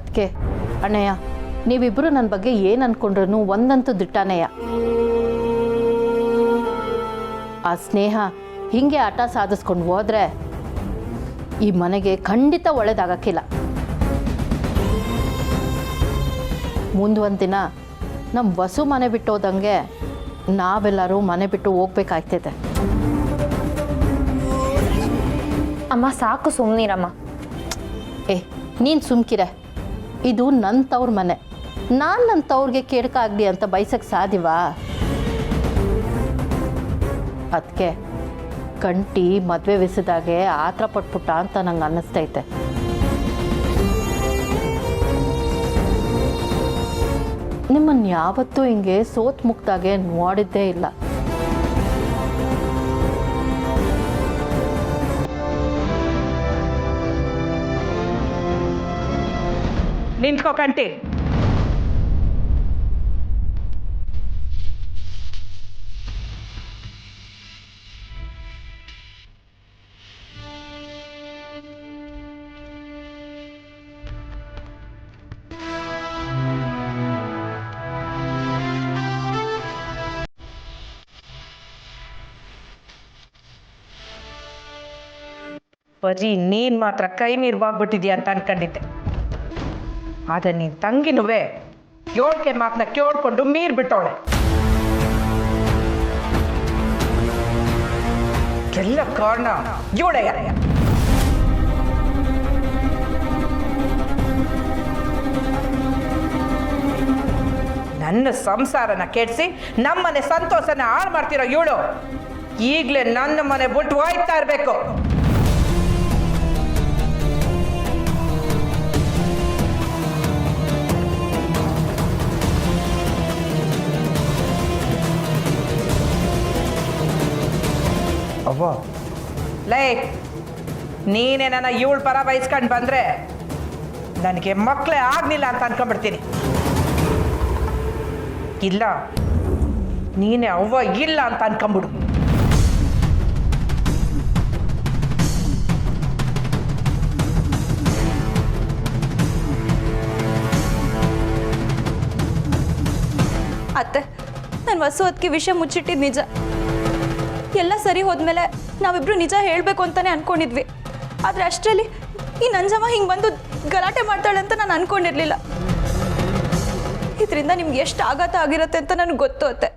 ಅದಕ್ಕೆ ಅಣ್ಣಯ್ಯ, ನೀವಿಬ್ಬರು ನನ್ನ ಬಗ್ಗೆ ಏನು ಅಂದ್ಕೊಂಡ್ರು ಒಂದಂತೂ ದಿಟ್ಟಾನೆಯ. ಆ ಸ್ನೇಹ ಹೀಗೆ ಆಟ ಸಾಧಿಸ್ಕೊಂಡು ಹೋದರೆ ಈ ಮನೆಗೆ ಖಂಡಿತ ಒಳ್ಳೇದಾಗಕ್ಕಿಲ್ಲ. ಮುಂದೊಂದು ದಿನ ನಮ್ಮ ವಸು ಮನೆ ಬಿಟ್ಟು ಹೋದಂಗೆ ನಾವೆಲ್ಲರೂ ಮನೆ ಬಿಟ್ಟು ಹೋಗ್ಬೇಕಾಗ್ತೈತೆ. ಅಮ್ಮ ಸಾಕು ಸುಮ್ಮನಿರಮ್ಮ. ನೀನು ಸುಮ್ಕಿರೆ. ಇದು ನನ್ನ ತವ್ರ ಮನೆ. ನಾನು ನನ್ನ ತವ್ರಿಗೆ ಕೇಡ್ಕಾಗಲಿ ಅಂತ ಬಯಸಕ್ಕೆ ಸಾಧ್ಯವಾ? ಅದಕ್ಕೆ ಕಂಟಿ ಮದುವೆ ವಿಸಿದಾಗೆ ಆತರ ಪಟ್ಬಿಟ್ಟ ಅಂತ ನಂಗೆ ಅನ್ನಿಸ್ತೈತೆ. ನಿಮ್ಮನ್ನು ಯಾವತ್ತೂ ಹಿಂಗೆ ಸೋತ್ ಮುಕ್ತಾಗೆ ನೋಡಿದ್ದೇ ಇಲ್ಲ. ನಿಂತ್ಕೋ ಕಂಟಿ. ಬರೀ ನೀನ್ ಮಾತ್ರ ಕೈ ಮೀರ್ವಾಗ್ಬಿಟ್ಟಿದ್ಯಾ ಅಂತ ಅನ್ಕೊಂಡಿದ್ದೆ. ಆದ್ರೆ ನೀನ್ ತಂಗಿನುವೆ ಯೋಳ್ಕೆ ಮಾತನ್ನ ಕೇಳ್ಕೊಂಡು ಮೀರ್ ಬಿಟ್ಟವಳೆ. ಎಲ್ಲ ಕಾರಣ ಇವಳೆಯ. ನನ್ನ ಸಂಸಾರನ ಕೆಡಿಸಿ ನಮ್ಮನೆ ಸಂತೋಷನ ಹಾಳು ಮಾಡ್ತಿರೋ ಇವಳು ಈಗಲೇ ನನ್ನ ಮನೆ ಬಿಟ್ಟು ಹೋಯ್ತಾ ಇರ್ಬೇಕು. ಅವ್ವ, ಲೇ, ನೀನೇ ನನ್ನ ಇವಳು ಪರ ಬಯಸ್ಕೊಂಡು ಬಂದ್ರೆ ನನಗೆ ಮಕ್ಕಳೇ ಆಗ್ಲಿಲ್ಲ ಅಂತ ಅನ್ಕೊಂಡ್ಬಿಡ್ತೀನಿ. ಇಲ್ಲ, ನೀನೇ ಅವ್ವ ಇಲ್ಲ ಅಂತ ಅನ್ಕೊಂಬಿಡು. ಅತ್ತೆ, ನಾನು ವಸು ಅದಕ್ಕೆ ವಿಷಯ ಮುಚ್ಚಿಟ್ಟಿದ್ದು ನಿಜ. ಎಲ್ಲ ಸರಿ ಹೋದ್ಮೇಲೆ ನಾವಿಬ್ರು ನಿಜ ಹೇಳಬೇಕು ಅಂತಾನೆ ಅನ್ಕೊಂಡಿದ್ವಿ. ಆದರೆ ಅಷ್ಟರಲ್ಲಿ ಈ ನಂಜಮ್ಮ ಹಿಂಗೆ ಬಂದು ಗಲಾಟೆ ಮಾಡ್ತಾಳೆ ಅಂತ ನಾನು ಅನ್ಕೊಂಡಿರ್ಲಿಲ್ಲ. ಇದರಿಂದ ನಿಮ್ಗೆ ಎಷ್ಟು ಆಘಾತ ಆಗಿರುತ್ತೆ ಅಂತ ನನಗೆ ಗೊತ್ತು ಅತ್ತೆ.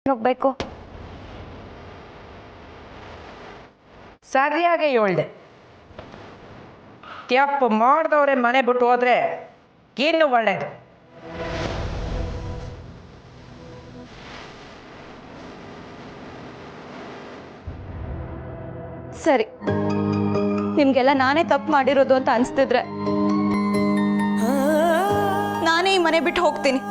ಹೋಗ್ಬೇಕು. ಸರಿಯಾಗಿ ಹೇಳ್ದೆ. ತಪ್ಪು ಮಾಡಿದವ್ರೆ ಮನೆ ಬಿಟ್ಟು ಹೋದ್ರೆ ಇನ್ನು ಒಳ್ಳೇದು. ಸರಿ, ನಿಮ್ಗೆಲ್ಲ ನಾನೇ ತಪ್ಪು ಮಾಡಿರೋದು ಅಂತ ಅನ್ಸ್ತಿದ್ರೆ ನಾನೇ ಈ ಮನೆ ಬಿಟ್ಟು ಹೋಗ್ತೀನಿ.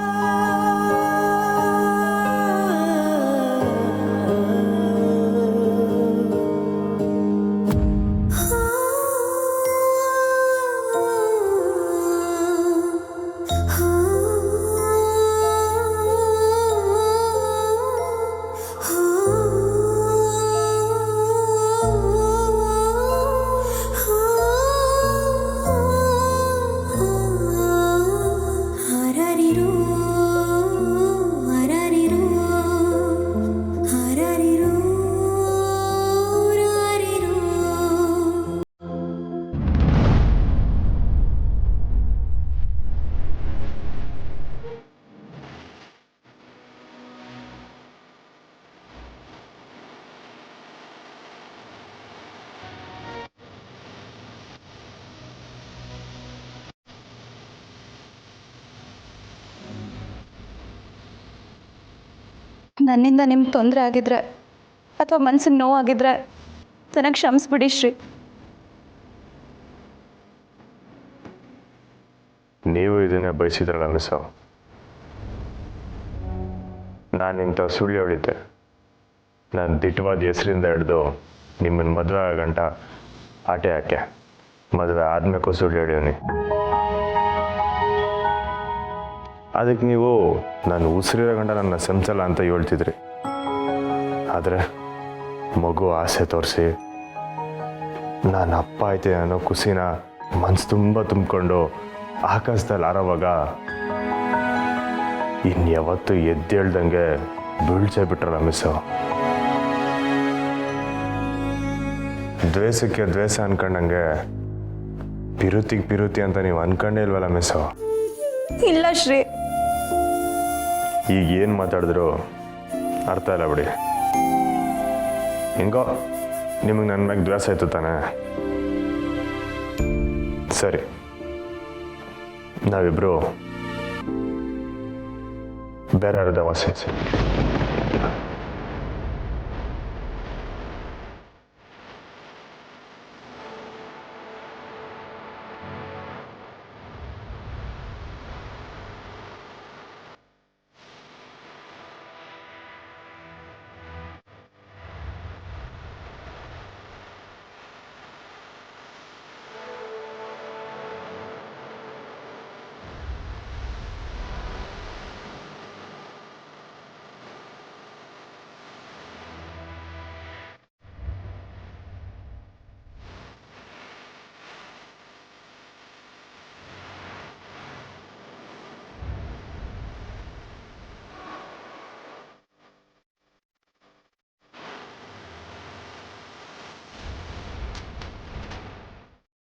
ಹರರಿರು ನನ್ನಿಂದ ನಿಮ್ಗೆ ತೊಂದರೆ ಆಗಿದ್ರೆ ಅಥವಾ ಮನ್ಸಿಗೆ ನೋವಾಗಿದ್ರೆ ನನಗೆ ಕ್ಷಮಿಸ್ಬಿಡಿ ಶ್ರೀ. ನೀವು ಇದನ್ನೇ ಬಯಸಿದ್ರಲ್ಲ ಮಿಸ್ಸು. ನಾನು ಇಂಥ ಸುಳ್ಳು ಹೇಳಿದ್ದೆ. ನಾನು ದಿಟ್ಟವಾದ ಹೆಸರಿಂದ ಹಿಡ್ದು ನಿಮ್ಮನ್ನು ಮದುವೆ ಆಗೋ ಗಂಟ ಆಟೆ ಹಾಕೆ ಮದುವೆ ಆದ್ಮೇಲೆ ಸುಳ್ಳು ಹೇಳಿವ್ನಿ. ಅದಕ್ಕೆ ನೀವು ನಾನು ಉಸಿರಿರೋ ಗಂಟ ನನ್ನ ಸಂಸಲ್ಲ ಅಂತ ಹೇಳ್ತಿದ್ರಿ. ಆದರೆ ಮಗು ಆಸೆ ತೋರಿಸಿ ನಾನು ಅಪ್ಪ ಐತೆ ಅನ್ನೋ ಖುಷಿನ ಮನ್ಸು ತುಂಬ ತುಂಬಿಕೊಂಡು ಆಕಾಶದಲ್ಲಿ ಹಾರೋವಾಗ ಇನ್ಯಾವತ್ತು ಎದ್ದೇಳ್ದಂಗೆ ಬೀಳ್ಸೇ ಬಿಟ್ರಲ್ಲ ಮಿಸ್ಸು. ದ್ವೇಷಕ್ಕೆ ದ್ವೇಷ ಅನ್ಕೊಂಡಂಗೆ ಪಿರುತಿಗೆ ಪಿರುತಿ ಅಂತ ನೀವು ಅನ್ಕೊಂಡೇ ಇಲ್ವಲ್ಲ ಮಿಸ್ಸು. ಇಲ್ಲ ಶ್ರೀ. ಈಗ ಏನು ಮಾತಾಡಿದ್ರು ಅರ್ಥ ಇಲ್ಲ ಬಿಡಿ. ಹೆಂಗೋ ನಿಮಗೆ ನನ್ನ ಮ್ಯಾಗ ದ್ವೇಷ ಆಯ್ತು ತಾನೆ. ಸರಿ, ನಾವಿಬ್ರು ಬೇರೆ ಯಾರದ ವಾಸಿಸಿ.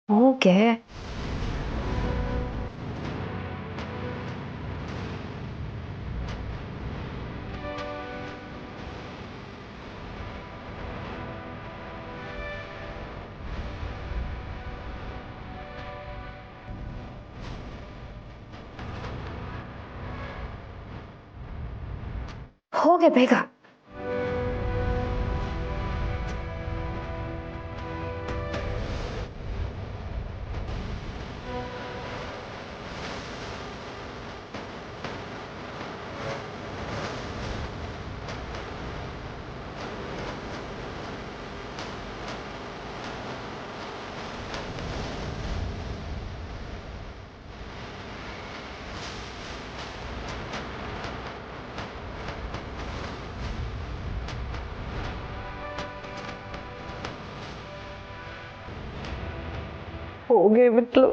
ಓಕೆ. ಹೋಗೆ ಬೇಗ. ಹೋಗೇ ಬಿಟ್ಲು.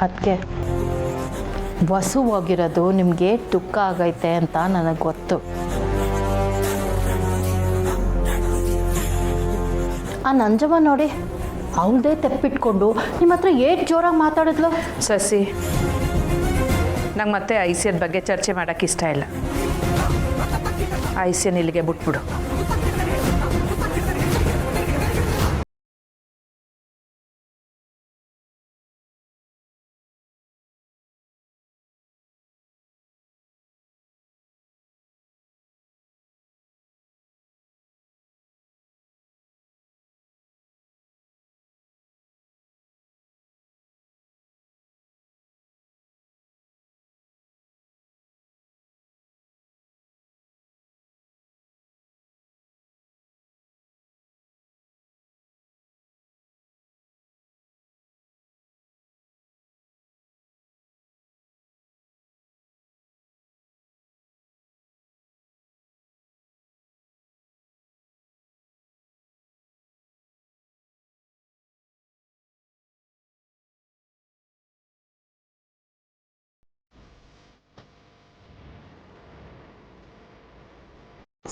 ಅದಕ್ಕೆ ವಸುವಾಗಿರೋದು ನಿಮಗೆ ದುಃಖ ಆಗೈತೆ ಅಂತ ನನಗೆ ಗೊತ್ತು. ಆ ನಂಜಮ್ಮ ನೋಡಿ, ಅವಳದೇ ತೆಪ್ಪಿಟ್ಕೊಂಡು ನಿಮ್ಮ ಹತ್ರ ಏಟ್ ಜೋರಾಗಿ ಮಾತಾಡಿದ್ಲು. ಸಸಿ, ನಂಗೆ ಮತ್ತೆ ಐಸಿಯದ ಬಗ್ಗೆ ಚರ್ಚೆ ಮಾಡೋಕ್ಕೆ ಇಷ್ಟ ಇಲ್ಲ. ಐಸಿಯನ್ ಇಲ್ಲಿಗೆ ಬಿಟ್ಬಿಡು.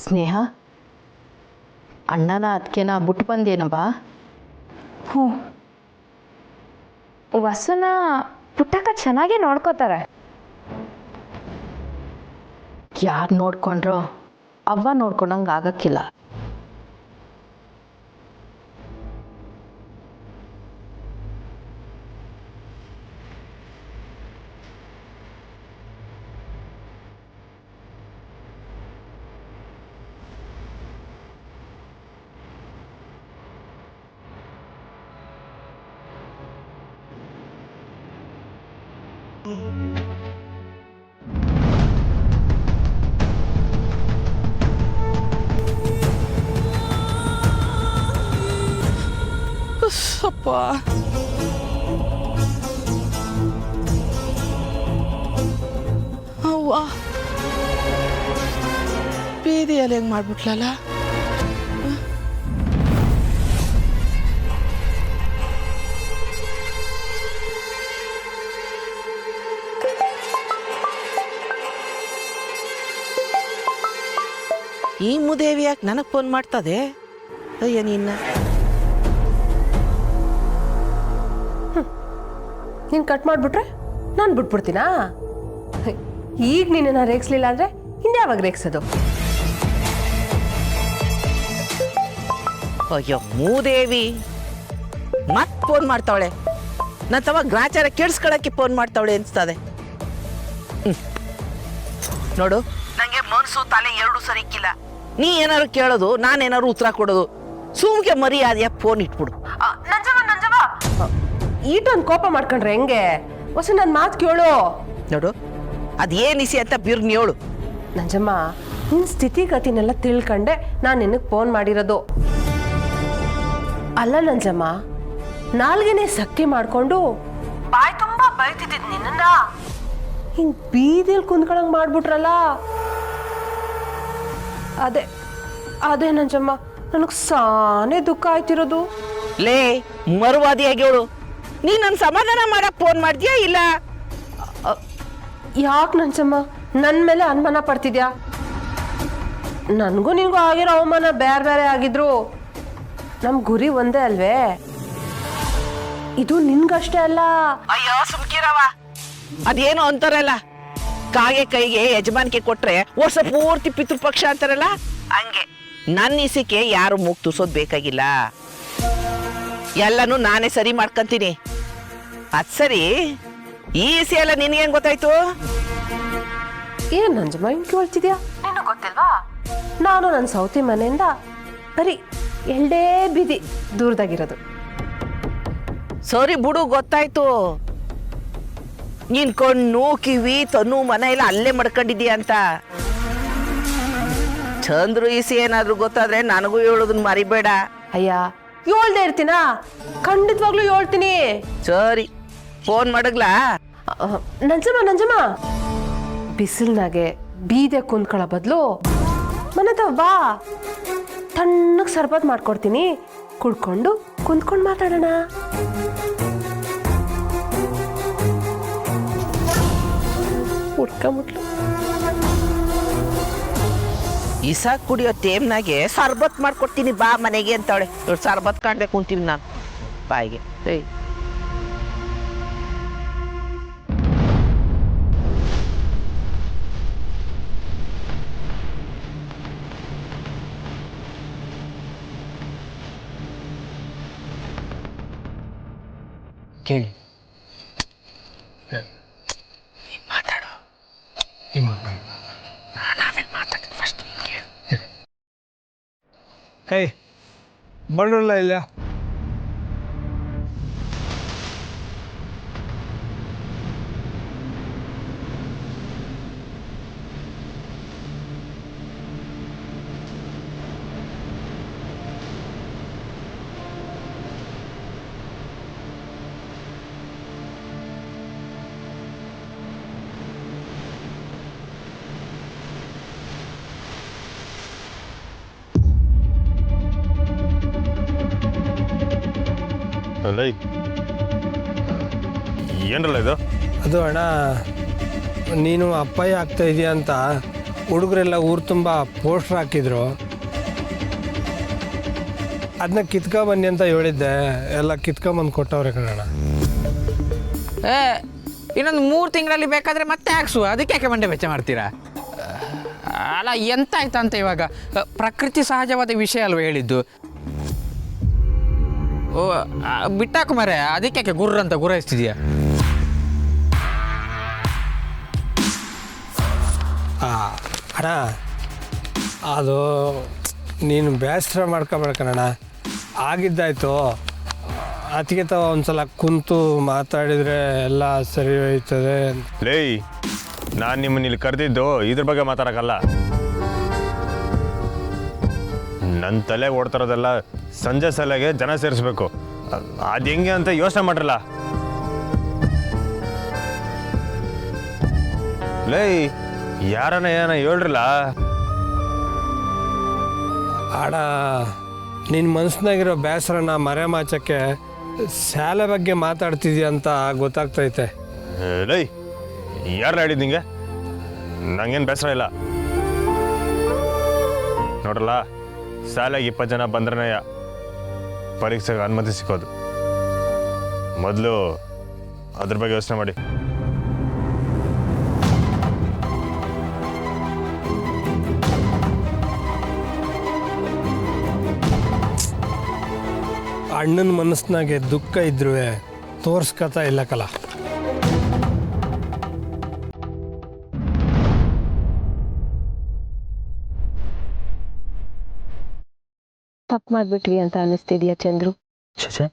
ಸ್ನೇಹ, ಅಣ್ಣನ ಅದಕ್ಕೆನ ಬಿಟ್ಟು ಬಂದೇನವ? ಹ್ಞೂ, ವಸುನ ಪುಟ್ಟಕ್ಕ ಚೆನ್ನಾಗೇ ನೋಡ್ಕೋತಾರೆ. ಯಾರು ನೋಡ್ಕೊಂಡ್ರೋ ಅವ್ವ ನೋಡ್ಕೊಂಡಂಗೆ ಆಗಕ್ಕಿಲ್ಲ. ಅಪ್ಪ ಅವ್ವ ಬೀದಿಯಲ್ಲಿ ಹೆಂಗ್ ಮಾಡ್ಬಿಟ್ಲಲ್ಲ. ಈ ಮುದೇವಿ ಯಾಕೆ ನನಗೆ ಫೋನ್ ಮಾಡ್ತದೆ? ಅಯ್ಯ ನಿನ್ನ ನೀನು ಕಟ್ ಮಾಡಿಬಿಟ್ರೆ ನಾನು ಬಿಟ್ಬಿಡ್ತೀನಾ? ಈಗ ನೀನನ್ನ ರೇಗಿಸ್ಲಿಲ್ಲ ಅಂದರೆ ಇನ್ಯಾವಾಗ ರೇಗಿಸೋದು? ಅಯ್ಯೋ ಮೂದೇವಿ ಮತ್ತೆ ಫೋನ್ ಮಾಡ್ತಾವಳೆ. ನನ್ನ ತವ ಗ್ರಾಚಾರ ಕೆಡ್ಸ್ಕೊಳಕ್ಕೆ ಫೋನ್ ಮಾಡ್ತಾವಳೆ ಅನ್ಸ್ತದೆ. ನೋಡು, ನಂಗೆ ಮನಸ್ಸು ತಲೆ ಎರಡು ಸರಿಕ್ಕಿಲ್ಲ. ನೀ ಏನಾರು ಕೇಳೋದು, ನಾನೇನಾರು ಉತ್ತರ ಕೊಡೋದು. ಸುಮ್ಕೆ ಮರ್ಯಾದೆಯ ಫೋನ್ ಇಟ್ಬಿಡು. ಈಟೊಂದು ಕೋಪ ಮಾಡ್ಕೊಂಡ್ರೆ ಹೆಂಗೆ? ಹೊಸ ನನ್ನ ಮಾತು ಕೇಳು. ನೋಡು, ಅದೇನಿಸಿ ಅಂತ ಬಿರ್ನಿ ಹೇಳು. ನಂಜಮ್ಮ, ನಿನ್ನ ಸ್ಥಿತಿಗತಿನೆಲ್ಲ ತಿಳ್ಕೊಂಡೆ ನಾನು ನಿನಗೆ ಫೋನ್ ಮಾಡಿರೋದು. ಅಲ್ಲ ನಂಜಮ್ಮ, ನಾಲ್ಗೆನೆ ಸಕ್ಕಿ ಮಾಡ್ಕೊಂಡು ಬಾಯ್ ತುಂಬಾ ಬೈತಿದ್ದಿದ್ ನಿನ್ನ ಹಿಂಗ್ ಬೀದಿಲ್ ಕುಂದ್ಕೊಳಂಗ್ ಮಾಡ್ಬಿಟ್ರಲ್ಲ. ಅದೇ ನಂಜಮ್ಮ, ನನಗೆ ಸಾನೇ ದುಃಖ ಆಯ್ತಿರೋದು. ಲೇ ಮರುವಾದಿಯಾಗಿ ಹೇಳು, ನೀ ನನ್ನ ಸಮಾಧಾನ ಮಾಡಕ್ ಫೋನ್ ಮಾಡ್ತೀಯಾ ಇಲ್ಲ? ಯಾಕೆ ನಂಜಮ್ಮ ನನ್ನ ಮೇಲೆ ಅನುಮಾನ ಪಡ್ತಿದ್ಯಾ? ನನಗೂ ನಿನಗೂ ಆಗಿರೋ ಅವಮಾನ ಬೇರೆ ಬೇರೆ ಆಗಿದ್ರು ನಮ್ಮ ಗುರಿ ಒಂದೇ ಅಲ್ವೇ? ಇದು ನಿನ್ಗಷ್ಟೇ ಅಲ್ಲ. ಅಯ್ಯೋ ಸುಮ್ಕಿರವ, ಅದೇನೋ ಅಂತಾರಲ್ಲ, ಕಾಗೆ ಕೈಗೆ ಯಜಮಾನಿಕೆ ಕೊಟ್ರೆ ವರ್ಷ ಪೂರ್ತಿ ಪಿತೃಪಕ್ಷ ಅಂತಾರಲ್ಲ, ಹಂಗೆ ನನ್ನ ಇಸಿಕೆ ಯಾರು ಮೂಗ್ ತುಸೋದ್ ಬೇಕಾಗಿಲ್ಲ. ಎಲ್ಲನೂ ನಾನೇ ಸರಿ ಮಾಡ್ಕೊಂತೀನಿ. ಅದ್ ಸರಿ, ಈ ಇಸಿ ಎಲ್ಲ ನಿನ್ಗೆ ಹೆಂಗ್ ಗೊತ್ತಾಯ್ತು? ಏನ್ ನಂಜಮ್ಮ ಹಿಂಗ್ ಕೇಳ್ತಿದ್ಯಾ? ನಿನಗೆ ಗೊತ್ತಿಲ್ವಾ? ನಾನು ನನ್ನ ಸೌತಿ ಮನೆಯಿಂದ ಬರೀ ಎಲ್ಡೇ ಬೀದಿ ದೂರದಾಗಿರೋದು. ಸರಿ ಬಿಡು, ಗೊತ್ತಾಯ್ತು. ನೀನ್ ಕಣ್ಣು ಕಿವಿ ತನ್ನು ಮನ ಎಲ್ಲ ಅಲ್ಲೇ ಮಡ್ಕೊಂಡಿದ್ದೀಯ ಅಂತ. ಚಂದ್ರು ಇಸಿ ಏನಾದ್ರು ಗೊತ್ತಾದ್ರೆ ನನಗೂ ಹೇಳೋದನ್ನ ಮರಿಬೇಡ. ಅಯ್ಯ, ಹೇಳ್ದೆ ಇರ್ತೀನಾ? ಖಂಡಿತವಾಗ್ಲೂ ಹೇಳ್ತೀನಿ. ಸರಿ, ಫೋನ್ ಮಾಡಗ್ಲಾ? ನಂಜಮ್ಮ, ಬಿಸಿಲ್ನಾಗೆ ಬೀದೆ ಕುಂದ್ಕೊಳ್ಳೋ ಬದಲು ಮನೆ ಹತ್ರ ಬಾ, ತಣ್ಣಗೆ ಸರ್ಬತ್ ಮಾಡ್ಕೊಡ್ತೀನಿ. ಕುಡ್ಕೊಂಡು ಕುಂತ್ಕೊಂಡು ಮಾತಾಡೋಣ. ಹುಡ್ಕೊಂಬಿಟ್ಲು. ಇಸ ಕುಡಿಯೋ ಟೇಮ್ನಾಗೆ ಸರ್ಬತ್ ಮಾಡ್ಕೊಡ್ತೀನಿ ಬಾ ಮನೆಗೆ ಅಂತವಳೆ. ಸರ್ಬತ್ ಕಾಣ್ದೆ ಕುಂತೀವಿ ನಾನು ಬಾಯಿಗೆ. ಏಯ್ ಕೇಳಿ ಮಾತಾಡು. ನಾವೇನು ಮಾತಾಡ್ತೀನಿ ಫಸ್ಟ್. ಹೇ ಬರಲ್ಲ ಇಲ್ಲ. ಅಲ್ಲ ಏನಲ್ಲ ಇದು? ಅದು ಅಣ್ಣ, ನೀನು ಅಪ್ಪಯ್ಯ ಆಗ್ತಾ ಇದೆಯಾ ಅಂತ ಹುಡುಗರೆಲ್ಲ ಊರು ತುಂಬ ಪೋಸ್ಟ್ರ್ ಹಾಕಿದ್ರು. ಅದನ್ನ ಕಿತ್ಕೊಂಬನ್ನಿ ಅಂತ ಹೇಳಿದ್ದೆ. ಎಲ್ಲ ಕಿತ್ಕೊಂಬಂದು ಕೊಟ್ಟವ್ರೆ ಕಣಣ್ಣ. ಇನ್ನೊಂದು 3 ತಿಂಗಳಲ್ಲಿ ಬೇಕಾದರೆ ಮತ್ತೆ ಹಾಕ್ಸು, ಅದಕ್ಕೆ ಯಾಕೆ ಮಂಡೆ ವೆಚ್ಚ ಮಾಡ್ತೀರಾ? ಅಲ್ಲ ಎಂತ ಆಯ್ತಂತ ಇವಾಗ? ಪ್ರಕೃತಿ ಸಹಜವಾದ ವಿಷಯ ಅಲ್ವ ಹೇಳಿದ್ದು? ಓ ಬಿಟ್ಟಾಕು ಮರೆ, ಅದಕ್ಕೆ ಯಾಕೆ ಗುರ್ರ ಅಂತ ಗುರಾಯಿಸ್ತಿದ್ಯಾ? ಅಣ್ಣ, ಅದು ನೀನು ಬೇಸರ ಮಾಡ್ಕೊಬೇಡ ಕಣಣ್ಣ. ಆಗಿದ್ದಾಯ್ತು. ಅದಕ್ಕೆ ತಾವ ಒಂದ್ಸಲ ಕುಂತು ಮಾತಾಡಿದರೆ ಎಲ್ಲ ಸರಿ ಹೋಯ್ತದೆ. ಲೇಯ್, ನಾನು ನಿಮ್ಮನ್ನ ಇಲ್ಲಿ ಕರೆದಿದ್ದು ಇದ್ರ ಬಗ್ಗೆ ಮಾತಾಡೋಕ್ಕಲ್ಲ. ನನ್ನ ತಲೆ ಓಡ್ತಾರೋದೆಲ್ಲ ಸಂಜೆ ಸಲೆಗೆ ಜನ ಸೇರಿಸ್ಬೇಕು. ಅದು ಹೆಂಗೆ ಅಂತ ಯೋಚನೆ ಮಾಡ್ರಲ್ಲ. ಲೇಯ್, ಯಾರನ್ನ ಏನ ಹೇಳ್ರಲ್ಲ. ಆಡ ನಿನ್ನ ಮನಸ್ಸಿನಾಗಿರೋ ಬೇಸರನ ಮರೆಮಾಚಕ್ಕೆ ಶಾಲೆ ಬಗ್ಗೆ ಮಾತಾಡ್ತಿದ್ಯಾ ಅಂತ ಗೊತ್ತಾಗ್ತೈತೆ. ಲೈ, ಯಾರು ಹೇಳಿದ್ ನಿಂಗೆ? ನಂಗೇನು ಬೇಸರ ಇಲ್ಲ. ನೋಡ್ರಲ್ಲ, ಶಾಲೆಗೆ 20 ಜನ ಬಂದ್ರೆ ಪರೀಕ್ಷೆಗೆ ಅನುಮತಿ ಸಿಕ್ಕೋದು. ಮೊದಲು ಅದ್ರ ಬಗ್ಗೆ ಯೋಚನೆ ಮಾಡಿ. ಅಣ್ಣನ ಮನಸ್ಸಿನಾಗೆ ದುಃಖ ಇದ್ರೂ ತೋರ್ಸ್ಕತಾ ಇಲ್ಲಕಲ್ಲ. ತಪ್ಪು ಮಾಡಿಬಿಟ್ವಿ ಅಂತ ಅನ್ನಿಸ್ತಿದ್ಯಾ ಚಂದ್ರು? ಚಚೆ,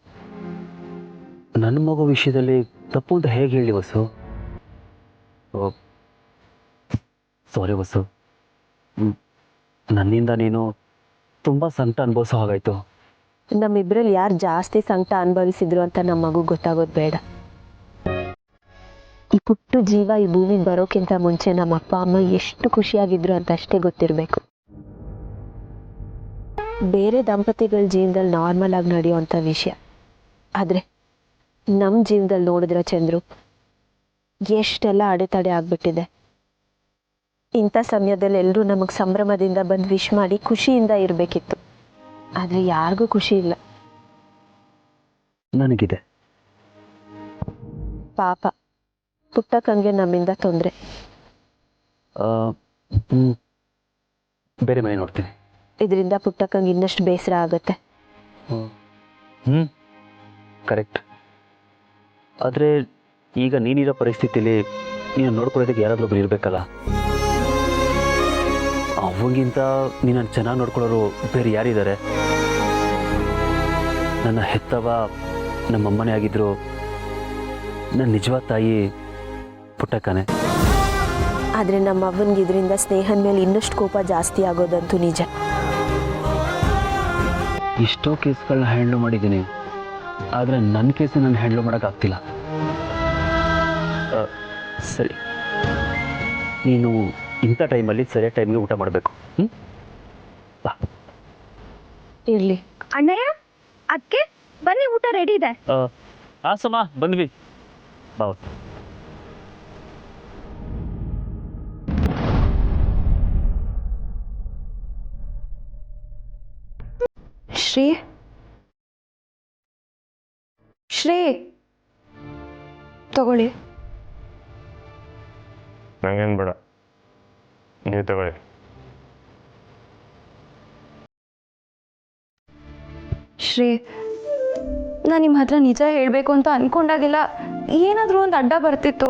ನನ್ನ ಮಗು ವಿಷಯದಲ್ಲಿ ತಪ್ಪು ಅಂತ ಹೇಗೆ ಹೇಳಿ ವಸು? ಸಾರಿ ವಸು, ನನ್ನಿಂದ ನೀನು ತುಂಬ ಸಂಕಟ ಅನುಭವಿಸೋ ಹಾಗಾಯಿತು. ನಮ್ಮಿಬ್ಬರಲ್ಲಿ ಯಾರು ಜಾಸ್ತಿ ಸಂಕಟ ಅನುಭವಿಸಿದ್ರು ಅಂತ ನಮ್ಮ ಮಗು ಗೊತ್ತಾಗೋದು ಬೇಡ. ಈ ಪುಟ್ಟ ಜೀವ ಈ ಭೂಮಿಗೆ ಬರೋಕ್ಕಿಂತ ಮುಂಚೆ ನಮ್ಮ ಅಪ್ಪ ಅಮ್ಮ ಎಷ್ಟು ಖುಷಿಯಾಗಿದ್ರು ಅಂತ ಅಷ್ಟೇ ಗೊತ್ತಿರಬೇಕು. ಬೇರೆ ದಂಪತಿಗಳ ಜೀವನದಲ್ಲಿ ನಾರ್ಮಲ್ ಆಗಿ ನಡೆಯುವಂಥ ವಿಷಯ, ಆದರೆ ನಮ್ಮ ಜೀವನದಲ್ಲಿ ನೋಡಿದ್ರೆ ಚಂದ್ರು ಎಷ್ಟೆಲ್ಲ ಅಡೆತಡೆ ಆಗ್ಬಿಟ್ಟಿದೆ. ಇಂಥ ಸಮಯದಲ್ಲಿ ಎಲ್ಲರೂ ನಮಗೆ ಸಂಭ್ರಮದಿಂದ ಬಂದು ವಿಶ್ ಮಾಡಿ ಖುಷಿಯಿಂದ ಇರಬೇಕಿತ್ತು. ಆದರೆ ಯಾರಿಗೂ ಖುಷಿ ಇಲ್ಲ. ನನಗಿದೆ. ಪಾಪ ಪುಟ್ಟಕ್ಕಂಗೆ ನಮ್ಮಿಂದ ತೊಂದರೆ. ಬೇರೆ ಮನೆ ನೋಡ್ತೀನಿ. ಇದರಿಂದ ಪುಟ್ಟಕ್ಕಂಗೆ ಇನ್ನಷ್ಟು ಬೇಸರ ಆಗುತ್ತೆ. ಕರೆಕ್ಟ್. ಆದರೆ ಈಗ ನೀನಿರೋ ಪರಿಸ್ಥಿತಿಲಿ ನೀನು ನೋಡ್ಕೊಳ್ಳೋದಕ್ಕೆ ಯಾರಾದರೂ ಒಬ್ರು ಇರಬೇಕಲ್ಲ. ಅವಾಗಿಂತ ನೀನನ್ನು ಚೆನ್ನಾಗಿ ನೋಡ್ಕೊಳ್ಳೋರು ಬೇರೆ ಯಾರಿದ್ದಾರೆ? ನನ್ನ ಹೆತ್ತವ ನಮ್ಮಮ್ಮನೇ ಆಗಿದ್ರು, ನನ್ನ ನಿಜವಾದ ತಾಯಿ ಪುಟ್ಟಕ್ಕನೇ. ಆದರೆ ನಮ್ಮ ಅವ್ವನಿಗೆ ಇದರಿಂದ ಸ್ನೇಹದ ಮೇಲೆ ಇನ್ನಷ್ಟು ಕೋಪ ಜಾಸ್ತಿ ಆಗೋದಂತೂ ನಿಜ. ಎಷ್ಟೋ ಕೇಸ್ಗಳನ್ನ ಹ್ಯಾಂಡ್ಲ್ ಮಾಡಿದ್ದೀನಿ, ಆದರೆ ನನ್ನ ಕೇಸನ್ನು ನಾನು ಹ್ಯಾಂಡ್ಲ್ ಮಾಡೋಕ್ಕಾಗ್ತಿಲ್ಲ. ಸರಿ, ನೀನು ಇಂಥ ಟೈಮಲ್ಲಿ ಸರಿಯಾದ ಟೈಮ್ಗೆ ಊಟ ಮಾಡಬೇಕು. ಬಾ. ಇರಲಿ ಅಣ್ಣಯ್ಯ, ಅದಕ್ಕೆ ಬನ್ನಿ, ಊಟ ರೆಡಿ ಇದೆ. ಆಸಮ್ಮ, ಬಂದ್ವಿ. ಬಾ. ಶ್ರೀ ಶ್ರೀ ತಗೊಳ್ಳಿ. ನಂಗೇನು ಬೇಡ, ನೀವು ತಗೊಳ್ಳಿ. ಶ್ರೀ, ನಾನು ನಿಮ್ಮ ಹತ್ರ ನಿಜ ಹೇಳಬೇಕು ಅಂತ ಅಂದ್ಕೊಂಡಾಗೆಲ್ಲ ಏನಾದರೂ ಒಂದು ಅಡ್ಡ ಬರ್ತಿತ್ತು.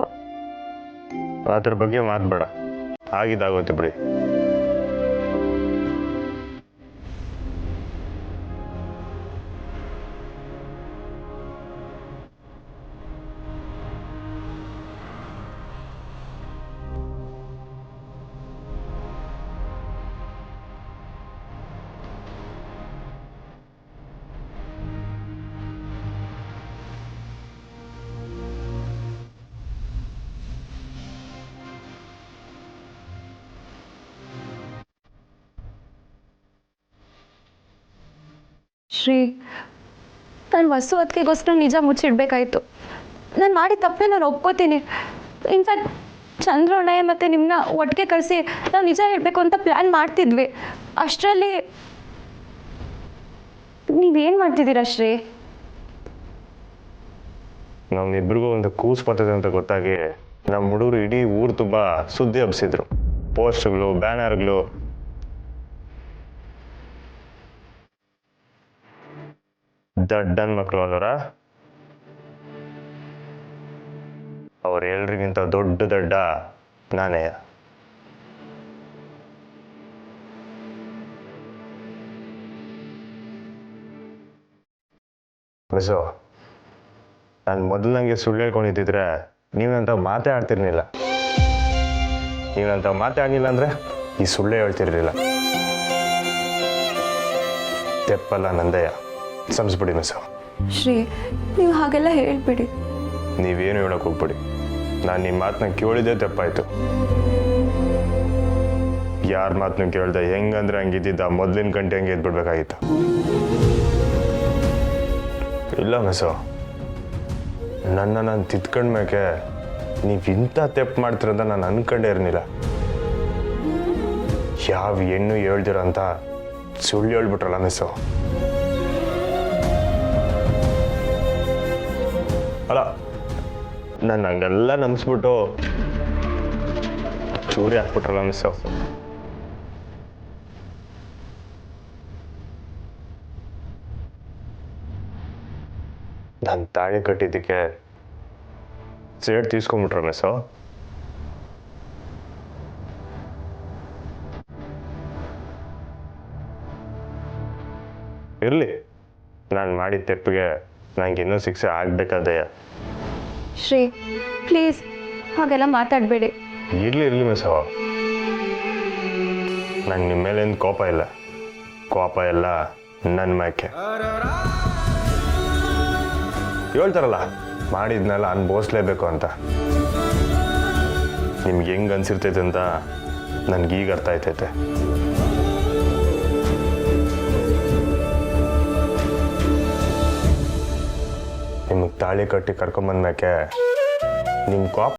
ಅದ್ರ ಬಗ್ಗೆ ಮಾತಬೇಡ, ಆಗಿದ್ದಾಗೋತೆ ಬಿಡಿ. ಶ್ರೀ, ನಾನು ವಸು ಅದಕ್ಕೆಗೋಸ್ಕರ ನಿಜ ಮುಚ್ಚಿಡ್ಬೇಕಾಯ್ತು. ನಾನು ಮಾಡಿ ತಪ್ಪೇ ನಾನು ಒಪ್ಕೋತೀನಿ. ಇನ್ಫ್ಯಾಕ್ಟ್ ಚಂದ್ರಣ್ಣಯ್ಯ ಮತ್ತು ನಿಮ್ಮನ್ನ ಒಟ್ಟಿಗೆ ಕರೆಸಿ ನಾವು ನಿಜ ಹೇಳಬೇಕು ಅಂತ ಪ್ಲ್ಯಾನ್ ಮಾಡ್ತಿದ್ವಿ. ಅಷ್ಟರಲ್ಲಿ ನೀವೇನು ಮಾಡ್ತಿದ್ದೀರಾ ಶ್ರೀ? ನಮ್ಮಿಬ್ರಿಗೂ ಒಂದು ಕೂಸು ಬರ್ತದೆ ಅಂತ ಗೊತ್ತಾಗಿ ನಮ್ಮ ಹುಡುಗರು ಇಡೀ ಊರು ತುಂಬ ಸುದ್ದಿ ಹಬ್ಸಿದ್ರು. ಪೋಸ್ಟ್ಗಳು, ಬ್ಯಾನರ್ಗಳು. ದಡ್ಡನ್ ಮಕ್ಕಳು ಅಲ್ಲವರ, ಅವ್ರೆಲ್ರಿಗಿಂತ ದೊಡ್ಡ ದಡ್ಡ ನಾನೇ. ಬಸು, ನಾನು ಮೊದಲು ನನಗೆ ಸುಳ್ಳು ಹೇಳ್ಕೊಂಡಿದ್ದಿದ್ರೆ ನೀವಂತ ಮಾತೇ ಆಡ್ತಿರ್ಲಿಲ್ಲ. ನೀವಂತ ಮಾತೇ ಆಡಲಿಲ್ಲ ಅಂದರೆ ಈ ಸುಳ್ಳೇ ಹೇಳ್ತಿರ್ಲಿಲ್ಲ. ತೆಪ್ಪಲ್ಲ ನಂದಯ್ಯ, ಸಂಸ್ಬಿಡಿ ಮಿಸ್. ಶ್ರೀ, ನೀವು ಹಾಗೆಲ್ಲ ಹೇಳ್ಬಿಡಿ. ನೀವೇನು ಹೇಳೋಕೆ ಹೋಗ್ಬಿಡಿ. ನಾನು ನಿಮ್ಮ ಮಾತನ್ನ ಕೇಳಿದ್ದೆ ತಪ್ಪಾಯಿತು. ಯಾರ ಮಾತನ್ನು ಕೇಳ್ದೆ ಹೆಂಗಂದ್ರೆ ಹಂಗಿದ್ದಿದ್ದ ಮೊದಲಿನ ಗಂಟೆ ಹಂಗೆ ಎದ್ಬಿಡ್ಬೇಕಾಗಿತ್ತು. ಇಲ್ಲ ಮಿಸ್ಸು, ನನ್ನ ನಾನು ತಿದ್ಕೊಂಡ್ಮೇಕೆ ನೀವು ಇಂಥ ತೆಪ್ಪು ಮಾಡ್ತೀರಂತ ನಾನು ಅನ್ಕೊಂಡೇ ಇರಲಿಲ್ಲ. ಯಾವ ಹೆಣ್ಣು ಹೇಳ್ದಿರೋ ಅಂತ ಸುಳ್ಳು ಹೇಳ್ಬಿಟ್ರಲ್ಲ ಮಿಸ್ಸು. ಅಲ್ಲ, ನಾನು ಹಂಗೆಲ್ಲ ನಂಬಿಸ್ಬಿಟ್ಟು ಚೂರಿ ಹಾಕ್ಬಿಟ್ರಲ್ಲ ಮಿಸ್ಸು. ನಾನು ತಾಳಿ ಕಟ್ಟಿದ್ದಕ್ಕೆ ಸೇಡ್ ತೀಸ್ಕೊಂಬಿಟ್ರ ಮಿಸ್ಸು. ಇರಲಿ, ನಾನು ಮಾಡಿದ ತೆಪ್ಪಿಗೆ ನಂಗೆ ಇನ್ನೂ ಶಿಕ್ಷೆ ಆಗ್ಬೇಕಾದೆಯ. ಶ್ರೀ, ಪ್ಲೀಸ್ ಹಾಗೆಲ್ಲ ಮಾತಾಡಬೇಡಿ. ಇರಲಿ ಮಿಸ್ಸು, ನಂಗೆ ನಿಮ್ಮ ಮೇಲೆ ಏನು ಕೋಪ ಇಲ್ಲ. ಕೋಪ ಎಲ್ಲ ನನ್ನ ಮ್ಯಾಕೆ. ಹೇಳ್ತಾರಲ್ಲ, ಮಾಡಿದ್ನೆಲ್ಲ ಅನುಭವಿಸ್ಲೇಬೇಕು ಅಂತ. ನಿಮ್ಗೆ ಹೆಂಗೆ ಅನ್ಸಿರ್ತೈತೆ ಅಂತ ನನಗೀಗ ಅರ್ಥ ಆಯ್ತೈತೆ. ನಿಮಗೆ ತಾಳಿ ಕಟ್ಟಿ ಕರ್ಕೊಂಬಂದ್ಮ್ಯಾಕೆ ನಿಮ್ಮ ಕೋಪ